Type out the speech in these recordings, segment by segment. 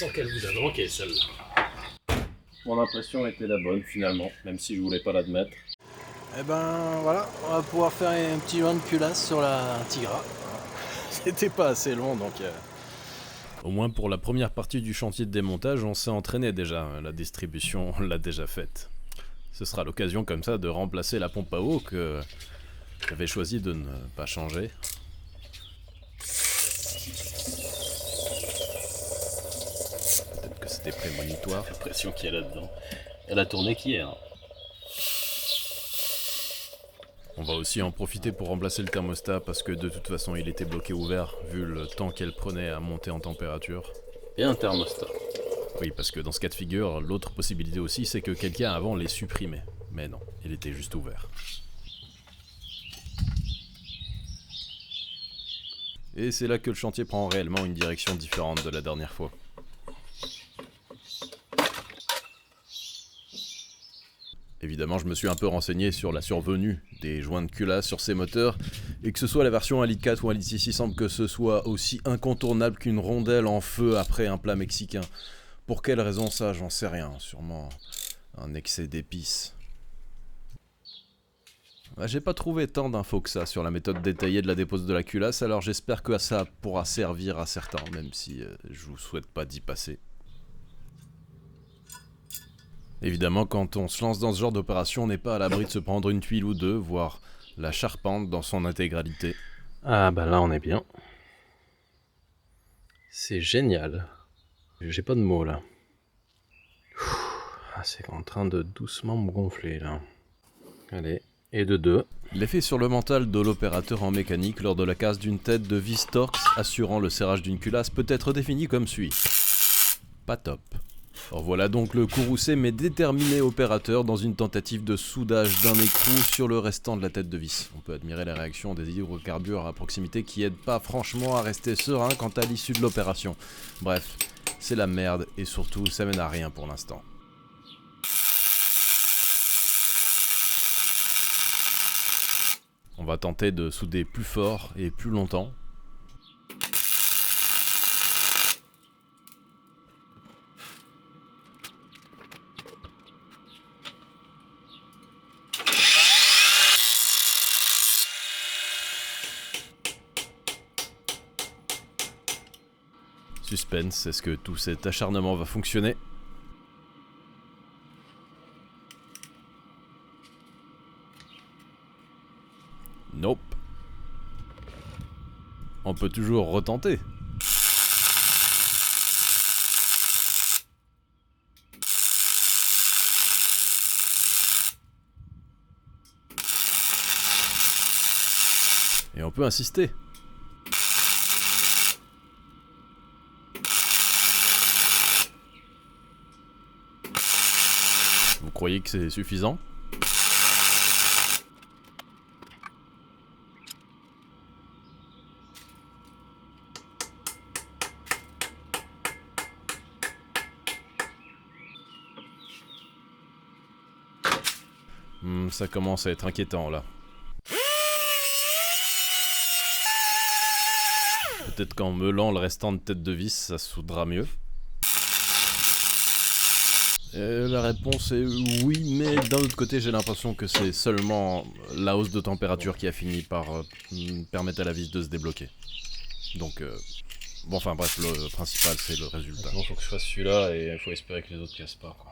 sens qu'elle vous a manqué celle-là. Mon impression était la bonne finalement, même si je voulais pas l'admettre. Eh ben voilà, on va pouvoir faire un petit joint de culasse sur la Tigra. C'était pas assez long donc... Au moins pour la première partie du chantier de démontage, on s'est entraîné déjà. La distribution, on l'a déjà faite. Ce sera l'occasion comme ça de remplacer la pompe à eau que j'avais choisi de ne pas changer. Peut-être que c'était prémonitoire. J'ai l'impression qu'il y a là-dedans. Elle a tourné qu'hier. On va aussi en profiter pour remplacer le thermostat parce que de toute façon il était bloqué ouvert vu le temps qu'elle prenait à monter en température. Et un thermostat. Oui, parce que dans ce cas de figure, l'autre possibilité aussi c'est que quelqu'un avant l'ait supprimé. Mais non, il était juste ouvert. Et c'est là que le chantier prend réellement une direction différente de la dernière fois. Évidemment, je me suis un peu renseigné sur la survenue des joints de culasse sur ces moteurs, et que ce soit la version 1.4 ou 1.6, il semble que ce soit aussi incontournable qu'une rondelle en feu après un plat mexicain. Pour quelle raison ça, j'en sais rien, sûrement un excès d'épices. J'ai pas trouvé tant d'infos que ça sur la méthode détaillée de la dépose de la culasse, alors j'espère que ça pourra servir à certains, même si je vous souhaite pas d'y passer. Évidemment, quand on se lance dans ce genre d'opération, on n'est pas à l'abri de se prendre une tuile ou deux, voire la charpente dans son intégralité. Ah bah là on est bien. C'est génial. J'ai pas de mots là. C'est en train de doucement me gonfler là. Allez, et de deux. L'effet sur le mental de l'opérateur en mécanique lors de la casse d'une tête de vis Torx assurant le serrage d'une culasse peut être défini comme suit. Pas top. Or voilà donc le courroucé mais déterminé opérateur dans une tentative de soudage d'un écrou sur le restant de la tête de vis. On peut admirer la réaction des hydrocarbures à proximité qui aident pas franchement à rester serein quant à l'issue de l'opération. Bref, c'est la merde et surtout ça mène à rien pour l'instant. On va tenter de souder plus fort et plus longtemps. Suspense, est-ce que tout cet acharnement va fonctionner ? Nope. On peut toujours retenter. Et on peut insister. Vous croyez que c'est suffisant ? Ça commence à être inquiétant là. Peut-être qu'en meulant le restant de tête de vis, ça soudera mieux. La réponse est oui, mais d'un autre côté, j'ai l'impression que c'est seulement la hausse de température qui a fini par permettre à la vis de se débloquer. Donc, bon, enfin bref, le principal, c'est le résultat. Maintenant, faut que je fasse celui-là et il faut espérer que les autres cassent pas, quoi.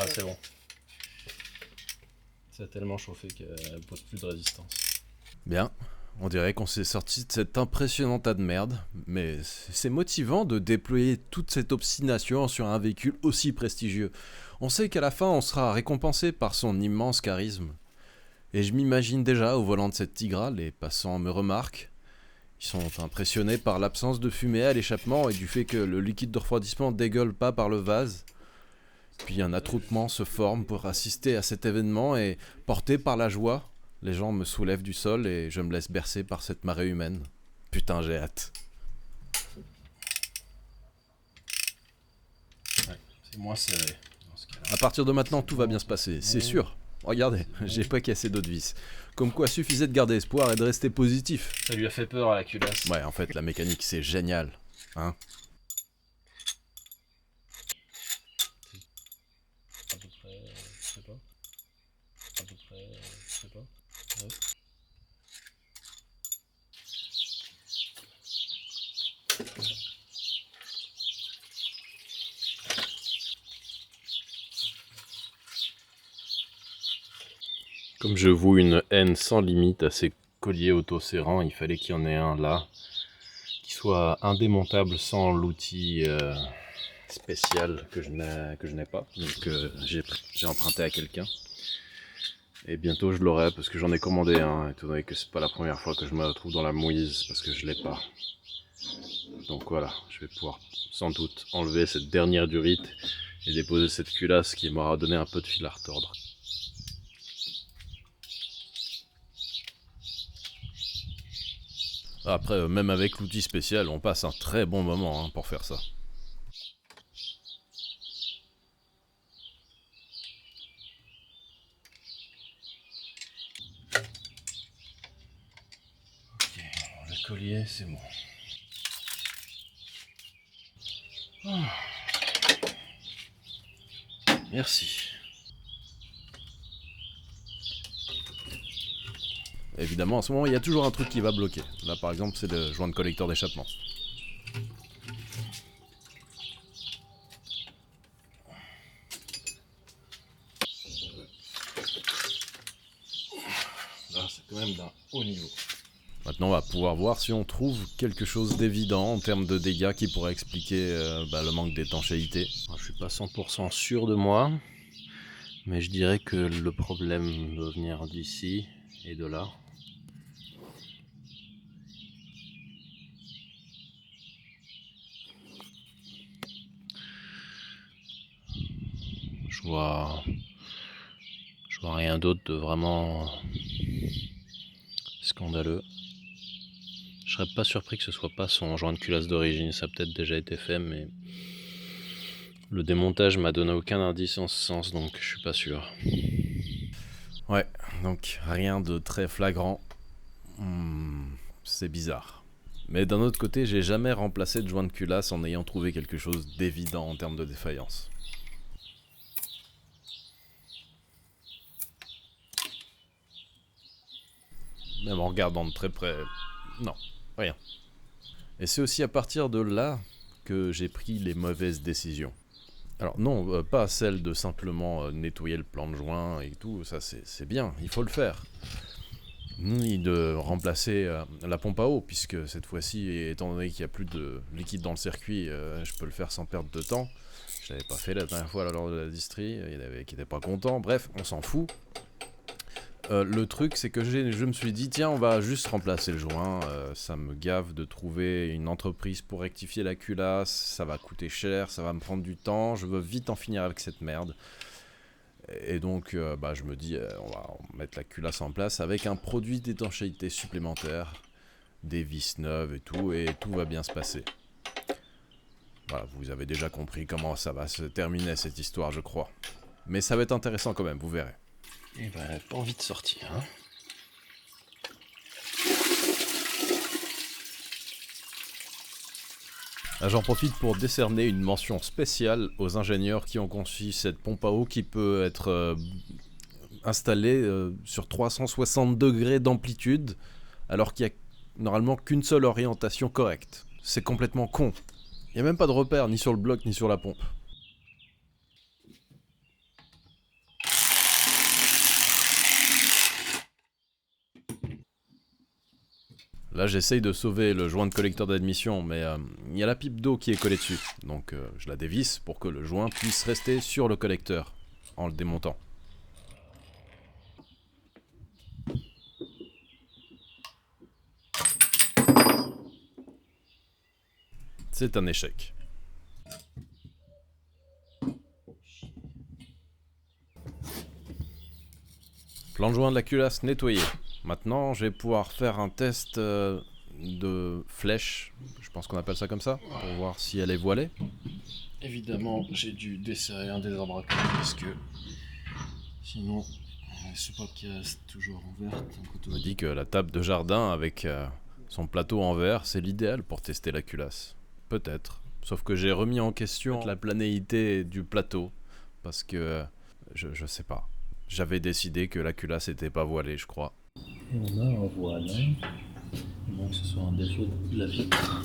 Ah, c'est bon. Ça a tellement chauffé qu'elle pose plus de résistance. Bien, on dirait qu'on s'est sorti de cet impressionnant tas de merde, mais c'est motivant de déployer toute cette obstination sur un véhicule aussi prestigieux. On sait qu'à la fin, on sera récompensé par son immense charisme. Et je m'imagine déjà au volant de cette Tigra, les passants me remarquent. Ils sont impressionnés par l'absence de fumée à l'échappement et du fait que le liquide de refroidissement dégueule pas par le vase. Puis un attroupement se forme pour assister à cet événement et, porté par la joie, les gens me soulèvent du sol et je me laisse bercer par cette marée humaine. Putain, j'ai hâte. moins serré. Dans ce cas-là. À partir de maintenant, tout va bien se passer, c'est sûr. Regardez, j'ai pas cassé d'autres vis. Comme quoi, suffisait de garder espoir et de rester positif. Ça lui a fait peur à la culasse. Ouais, en fait, la mécanique, c'est génial. Hein? À peu près, je sais pas. À peu près, je sais pas. Ouais. Comme je voue une haine sans limite à ces colliers autoserrants, il fallait qu'il y en ait un là, qui soit indémontable sans l'outil spécial que je n'ai pas. Donc j'ai emprunté à quelqu'un. Et bientôt je l'aurai parce que j'en ai commandé un, étant donné que c'est pas la première fois que je me retrouve dans la mouise parce que je l'ai pas. Donc voilà, je vais pouvoir sans doute enlever cette dernière durite et déposer cette culasse qui m'aura donné un peu de fil à retordre. Après, même avec l'outil spécial, on passe un très bon moment hein, pour faire ça. Ok, le collier, c'est bon. Merci. Évidemment, en ce moment, il y a toujours un truc qui va bloquer. Là, par exemple, c'est le joint de collecteur d'échappement. Là, c'est quand même d'un haut niveau. Maintenant, on va pouvoir voir si on trouve quelque chose d'évident en termes de dégâts qui pourrait expliquer le manque d'étanchéité. Je suis pas 100% sûr de moi, mais je dirais que le problème doit venir d'ici et de là. Je vois rien d'autre de vraiment scandaleux. Je serais pas surpris que ce soit pas son joint de culasse d'origine, ça a peut-être déjà été fait, mais le démontage m'a donné aucun indice en ce sens, donc je suis pas sûr. Ouais, donc rien de très flagrant. C'est bizarre. Mais d'un autre côté, j'ai jamais remplacé de joint de culasse en ayant trouvé quelque chose d'évident en termes de défaillance. Même en regardant de très près, non, rien. Et c'est aussi à partir de là que j'ai pris les mauvaises décisions. Alors non, pas celle de simplement nettoyer le plan de joint et tout, ça c'est bien, il faut le faire. Ni de remplacer la pompe à eau, puisque cette fois-ci, étant donné qu'il n'y a plus de liquide dans le circuit, je peux le faire sans perdre de temps. Je l'avais pas fait la dernière fois lors de la distrie, il y en avait qui n'étaient pas contents, bref, on s'en fout. Le truc, c'est que je me suis dit, tiens, on va juste remplacer le joint, ça me gave de trouver une entreprise pour rectifier la culasse, ça va coûter cher, ça va me prendre du temps, je veux vite en finir avec cette merde. Et donc, je me dis, on va mettre la culasse en place avec un produit d'étanchéité supplémentaire, des vis neuves et tout va bien se passer. Voilà, vous avez déjà compris comment ça va se terminer cette histoire, je crois. Mais ça va être intéressant quand même, vous verrez. Et pas envie de sortir, hein. J'en profite pour décerner une mention spéciale aux ingénieurs qui ont conçu cette pompe à eau qui peut être installée sur 360 degrés d'amplitude alors qu'il n'y a normalement qu'une seule orientation correcte. C'est complètement con. Il n'y a même pas de repère ni sur le bloc ni sur la pompe. Là, j'essaye de sauver le joint de collecteur d'admission, mais il y a la pipe d'eau qui est collée dessus. Donc je la dévisse pour que le joint puisse rester sur le collecteur, en le démontant. C'est un échec. Plan de joint de la culasse nettoyé. Maintenant, je vais pouvoir faire un test de flèche, je pense qu'on appelle ça comme ça, pour voir si elle est voilée. Évidemment, j'ai dû desserrer un des embraquages parce que sinon, ce podcast toujours ouverte. On m'a dit que la table de jardin avec son plateau en verre, c'est l'idéal pour tester la culasse. Peut-être. Sauf que j'ai remis en question la planéité du plateau parce que je sais pas. J'avais décidé que la culasse était pas voilée, je crois. Et on a un voile, donc ce soit un défaut de la vitre.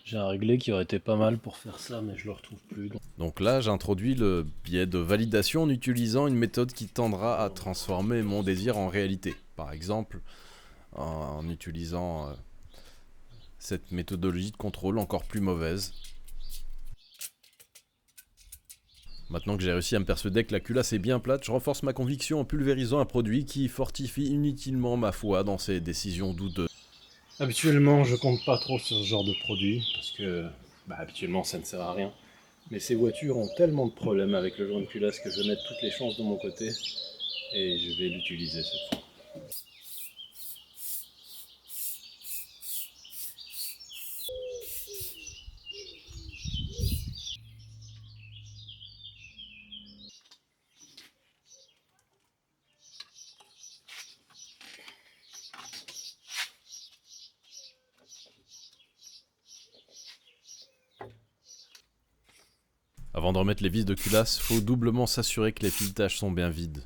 J'ai un réglé qui aurait été pas mal pour faire ça, mais je le retrouve plus. Donc là, j'introduis le biais de validation en utilisant une méthode qui tendra à transformer mon désir en réalité. Par exemple, en utilisant cette méthodologie de contrôle encore plus mauvaise. Maintenant que j'ai réussi à me persuader que la culasse est bien plate, je renforce ma conviction en pulvérisant un produit qui fortifie inutilement ma foi dans ces décisions douteuses. Habituellement, je compte pas trop sur ce genre de produit, parce que habituellement ça ne sert à rien. Mais ces voitures ont tellement de problèmes avec le joint de culasse que je vais mettre toutes les chances de mon côté, et je vais l'utiliser cette fois. Avant de remettre les vis de culasse, faut doublement s'assurer que les filetages sont bien vides.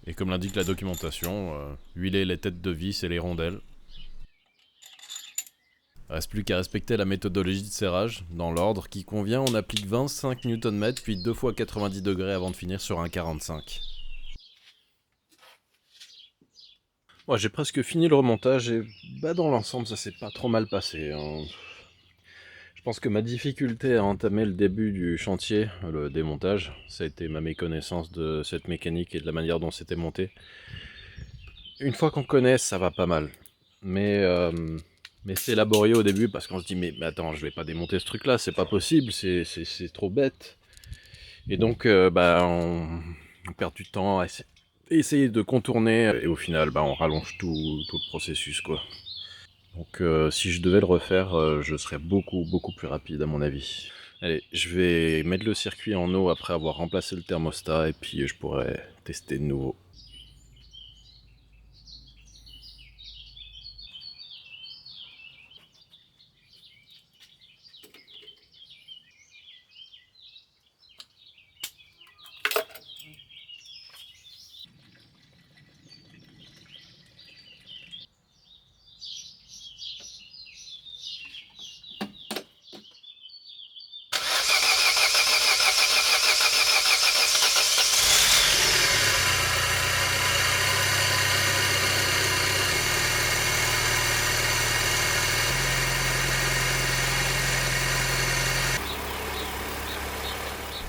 Et comme l'indique la documentation, huiler les têtes de vis et les rondelles. Reste plus qu'à respecter la méthodologie de serrage. Dans l'ordre qui convient, on applique 25 Nm puis 2 fois 90 degrés avant de finir sur un 45. Ouais, j'ai presque fini le remontage et dans l'ensemble ça s'est pas trop mal passé. Je pense que ma difficulté à entamer le début du chantier, le démontage, ça a été ma méconnaissance de cette mécanique et de la manière dont c'était monté. Une fois qu'on connaît, ça va pas mal. Mais c'est laborieux au début parce qu'on se dit mais attends, je vais pas démonter ce truc là, c'est pas possible, c'est trop bête. Et donc on perd du temps à essayer de contourner et au final on rallonge tout le processus quoi. Donc si je devais le refaire, je serais beaucoup plus rapide à mon avis. Allez, je vais mettre le circuit en eau après avoir remplacé le thermostat et puis je pourrais tester de nouveau.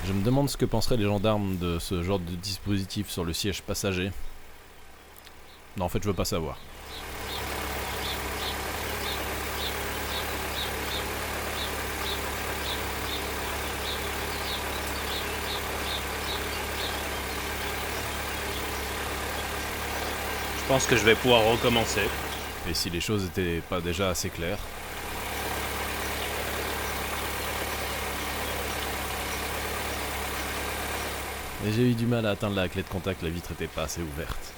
Je me demande ce que penseraient les gendarmes de ce genre de dispositif sur le siège passager. Non, en fait, je veux pas savoir. Je pense que je vais pouvoir recommencer. Et si les choses étaient pas déjà assez claires. Et j'ai eu du mal à atteindre la clé de contact, la vitre était pas assez ouverte.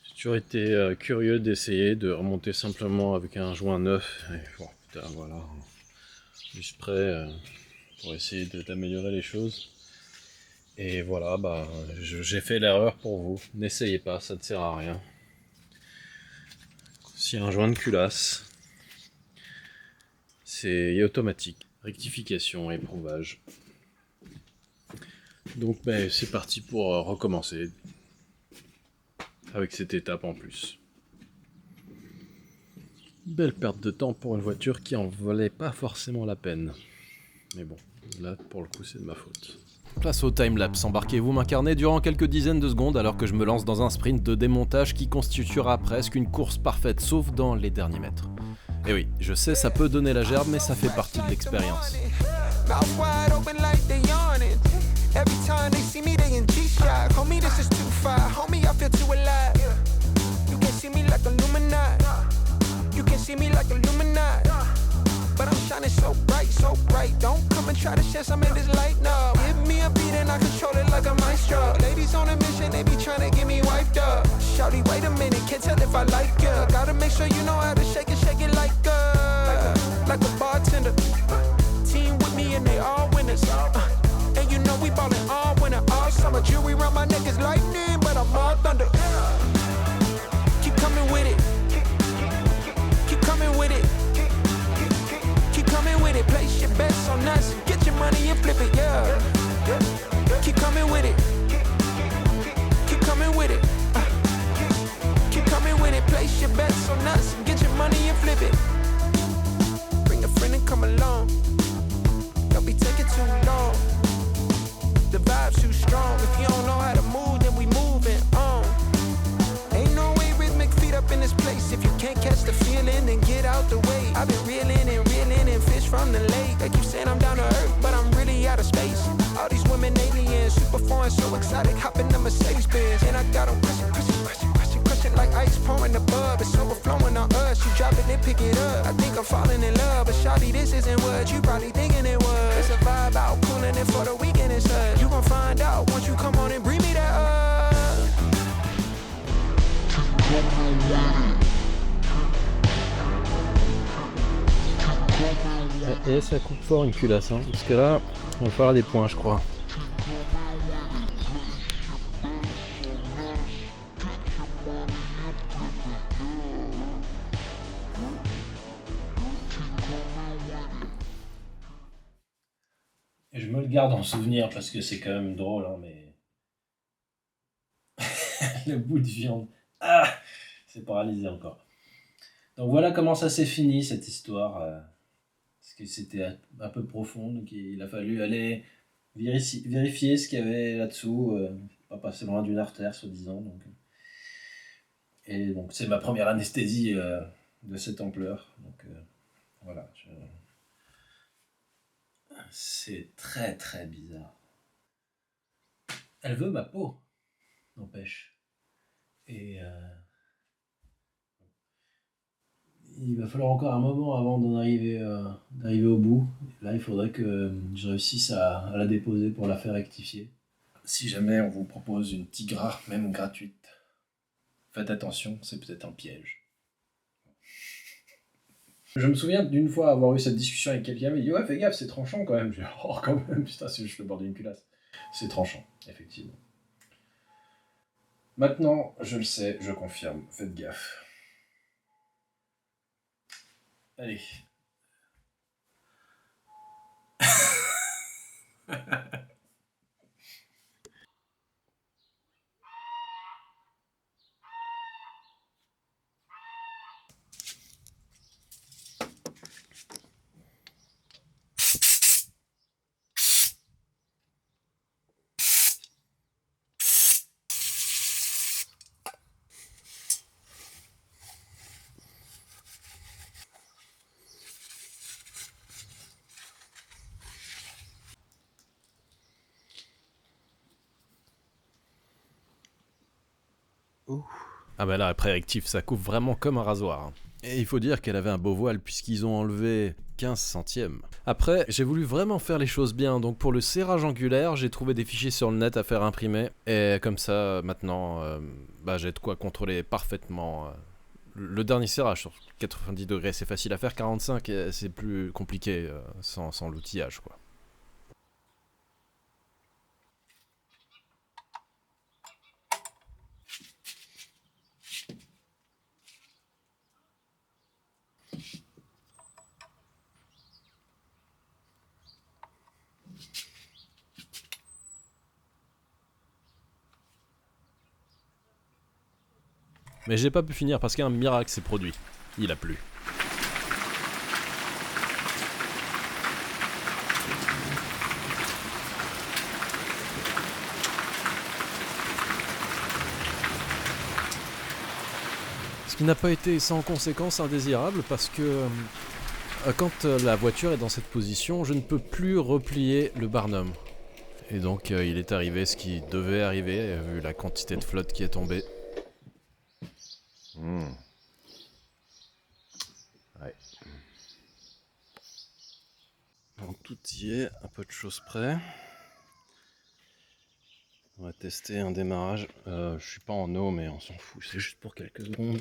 J'ai toujours été curieux d'essayer de remonter simplement avec un joint neuf. Et putain, voilà. Juste prêt pour essayer d'améliorer les choses. Et voilà, j'ai fait l'erreur pour vous. N'essayez pas, ça ne sert à rien. S'il y a un joint de culasse, c'est automatique. Rectification, éprouvage. Donc c'est parti pour recommencer. Avec cette étape en plus. Belle perte de temps pour une voiture qui en valait pas forcément la peine. Mais bon, là pour le coup c'est de ma faute. Place au timelapse, embarquez-vous m'incarner durant quelques dizaines de secondes alors que je me lance dans un sprint de démontage qui constituera presque une course parfaite, sauf dans les derniers mètres. Et oui, je sais, ça peut donner la gerbe, mais ça fait partie de l'expérience. Mouth wide open like they yawning. Every time they see me, they in G-Shock. Homie, this is too far. Homie, I feel too alive. You can see me like Illuminati. You can see me like Illuminati. But I'm shining so bright, so bright. Don't come and try to share some of this light, no. Give me a beat and I control it like a maestro. Ladies on a mission, they be trying to get me wiped up. Shawty, wait a minute, can't tell if I like ya. Gotta make sure you know how to shake it like a bartender. Team with me and they all winners. And you know we ballin' all winter, all summer. Jewelry around my neck is lightning, but I'm all thunder. Keep coming with it. Keep coming with it. Keep coming with it. Place your bets on us. Get your money and flip it, yeah. Keep coming with it. Keep coming with it. Keep coming with it. Place your bets on us. Get your money and flip it. Bring a friend and come along. Don't be taking too long. The vibe's too strong. If you don't know how to move, then we moving on. Ain't no way rhythmic feet up in this place. If you can't catch the feeling, then get out the way. I've been reeling and fish from the lake. They keep saying I'm down to earth, but I'm really out of space. All these women aliens, super foreign, so exotic. Hop in the Mercedes Benz, and I got them crushing like ice pouring above. It's overflowing on us. You drop it, then pick it up. I think I'm falling in love, but shawty, this isn't what you probably thinking it was. It's a vibe out, cooling it for the weekend and such. You gon' find out once you come on and bring me that up. Et ça coupe fort une culasse, hein, parce que là, on va faire des points, je crois. Et je me le garde en souvenir parce que c'est quand même drôle, hein, mais. Le bout de viande. Ah, c'est paralysé encore. Donc voilà comment ça s'est fini cette histoire. Parce que c'était un peu profond, donc il a fallu aller vérifier ce qu'il y avait là-dessous. Pas passer loin d'une artère, soi-disant. Donc. Et donc c'est ma première anesthésie de cette ampleur. Donc voilà. C'est très très bizarre. Elle veut ma peau, n'empêche. Et il va falloir encore un moment avant d'arriver au bout. Là, il faudrait que je réussisse à la déposer pour la faire rectifier. Si jamais on vous propose une tigra, même gratuite, faites attention, c'est peut-être un piège. Je me souviens d'une fois avoir eu cette discussion avec quelqu'un, il m'a dit « Ouais, fais gaffe, c'est tranchant quand même. » J'ai dit « Oh, quand même, putain, c'est juste le bord d'une culasse. » C'est tranchant, effectivement. Maintenant, je le sais, je confirme, faites gaffe. Allez. Ah bah là, après rectif, ça coupe vraiment comme un rasoir. Hein. Et il faut dire qu'elle avait un beau voile puisqu'ils ont enlevé 15 centièmes. Après, j'ai voulu vraiment faire les choses bien, donc pour le serrage angulaire, j'ai trouvé des fichiers sur le net à faire imprimer. Et comme ça, maintenant, j'ai de quoi contrôler parfaitement le dernier serrage sur 90 degrés. C'est facile à faire, 45, c'est plus compliqué sans l'outillage, quoi. Mais j'ai pas pu finir parce qu'un miracle s'est produit. Il a plu. Ce qui n'a pas été sans conséquences indésirables parce que quand la voiture est dans cette position, je ne peux plus replier le Barnum. Et donc il est arrivé ce qui devait arriver, vu la quantité de flotte qui est tombée. Ouais. Donc tout y est, à peu de choses près. On va tester un démarrage. Je suis pas en eau, mais on s'en fout, c'est juste pour quelques secondes.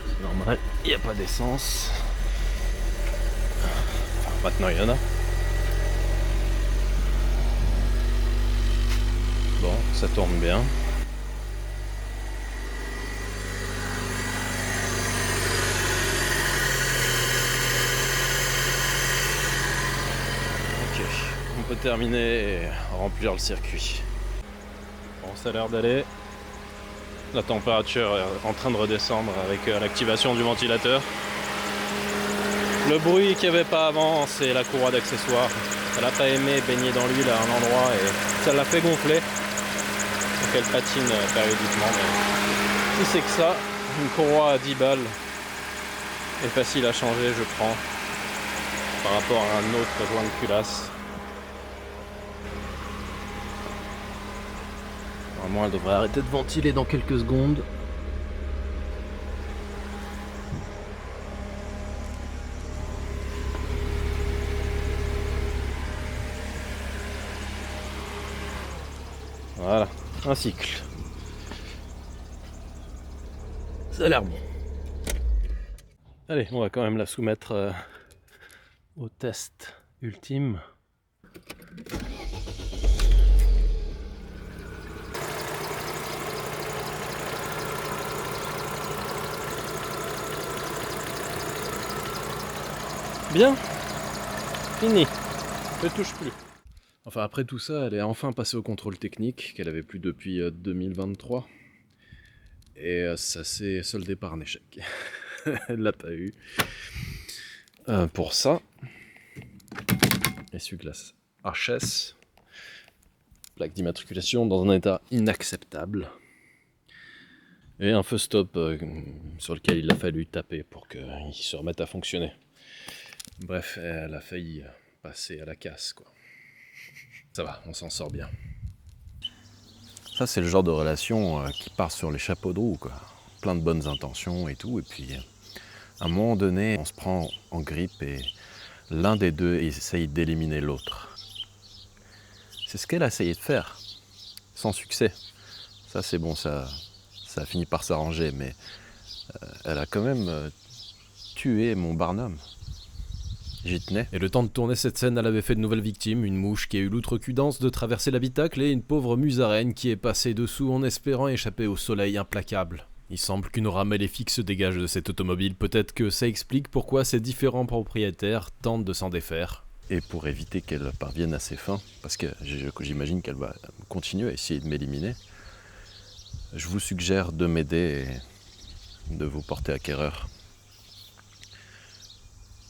C'est normal, il n'y a pas d'essence. Enfin, maintenant il y en a. Bon, ça tourne bien. Ok, on peut terminer et remplir le circuit. Bon, ça a l'air d'aller. La température est en train de redescendre avec l'activation du ventilateur. Le bruit qu'il n'y avait pas avant, c'est la courroie d'accessoires. Elle n'a pas aimé baigner dans l'huile à un endroit et ça l'a fait gonfler. Donc elle patine périodiquement. Mais si c'est que ça, une courroie à 10 balles est facile à changer, je prends. Par rapport à un autre joint de culasse. Normalement, elle devrait arrêter de ventiler dans quelques secondes. Voilà, un cycle. Ça a l'air bon. Allez, on va quand même la soumettre au test ultime. Bien, fini, ne touche plus. Enfin après tout ça, elle est enfin passée au contrôle technique qu'elle avait plus depuis 2023 et ça s'est soldé par un échec. Elle l'a pas eu. Pour ça, essuie-glace HS, plaque d'immatriculation dans un état inacceptable et un feu stop sur lequel il a fallu taper pour qu'il se remette à fonctionner. Bref, elle a failli passer à la casse, quoi. Ça va, on s'en sort bien. Ça, c'est le genre de relation qui part sur les chapeaux de roue, quoi. Plein de bonnes intentions et tout, et puis à un moment donné, on se prend en grippe et l'un des deux essaye d'éliminer l'autre. C'est ce qu'elle a essayé de faire, sans succès. Ça, c'est bon, ça a fini par s'arranger, mais elle a quand même tué mon Barnum. J'y tenais. Et le temps de tourner cette scène, elle avait fait de nouvelles victimes, une mouche qui a eu l'outrecuidance de traverser l'habitacle et une pauvre musaraigne qui est passée dessous en espérant échapper au soleil implacable. Il semble qu'une aura maléfique se dégage de cette automobile, peut-être que ça explique pourquoi ces différents propriétaires tentent de s'en défaire. Et pour éviter qu'elle parvienne à ses fins, parce que j'imagine qu'elle va continuer à essayer de m'éliminer, je vous suggère de m'aider et de vous porter acquéreur.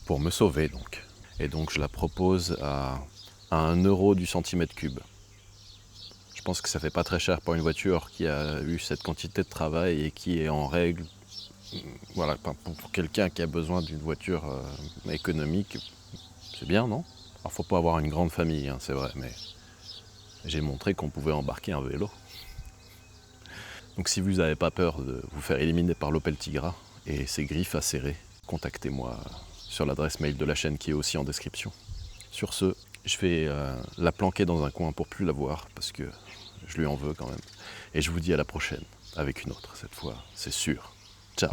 Pour me sauver donc. Et donc je la propose à 1 € du centimètre cube. Je pense que ça fait pas très cher pour une voiture qui a eu cette quantité de travail et qui est en règle. Voilà, pour quelqu'un qui a besoin d'une voiture économique, c'est bien, non? Alors faut pas avoir une grande famille, hein, c'est vrai, mais j'ai montré qu'on pouvait embarquer un vélo. Donc si vous n'avez pas peur de vous faire éliminer par l'Opel Tigra et ses griffes acérées, contactez-moi sur l'adresse mail de la chaîne qui est aussi en description. Sur ce, je vais la planquer dans un coin pour plus la voir, parce que je lui en veux quand même. Et je vous dis à la prochaine, avec une autre cette fois, c'est sûr. Ciao.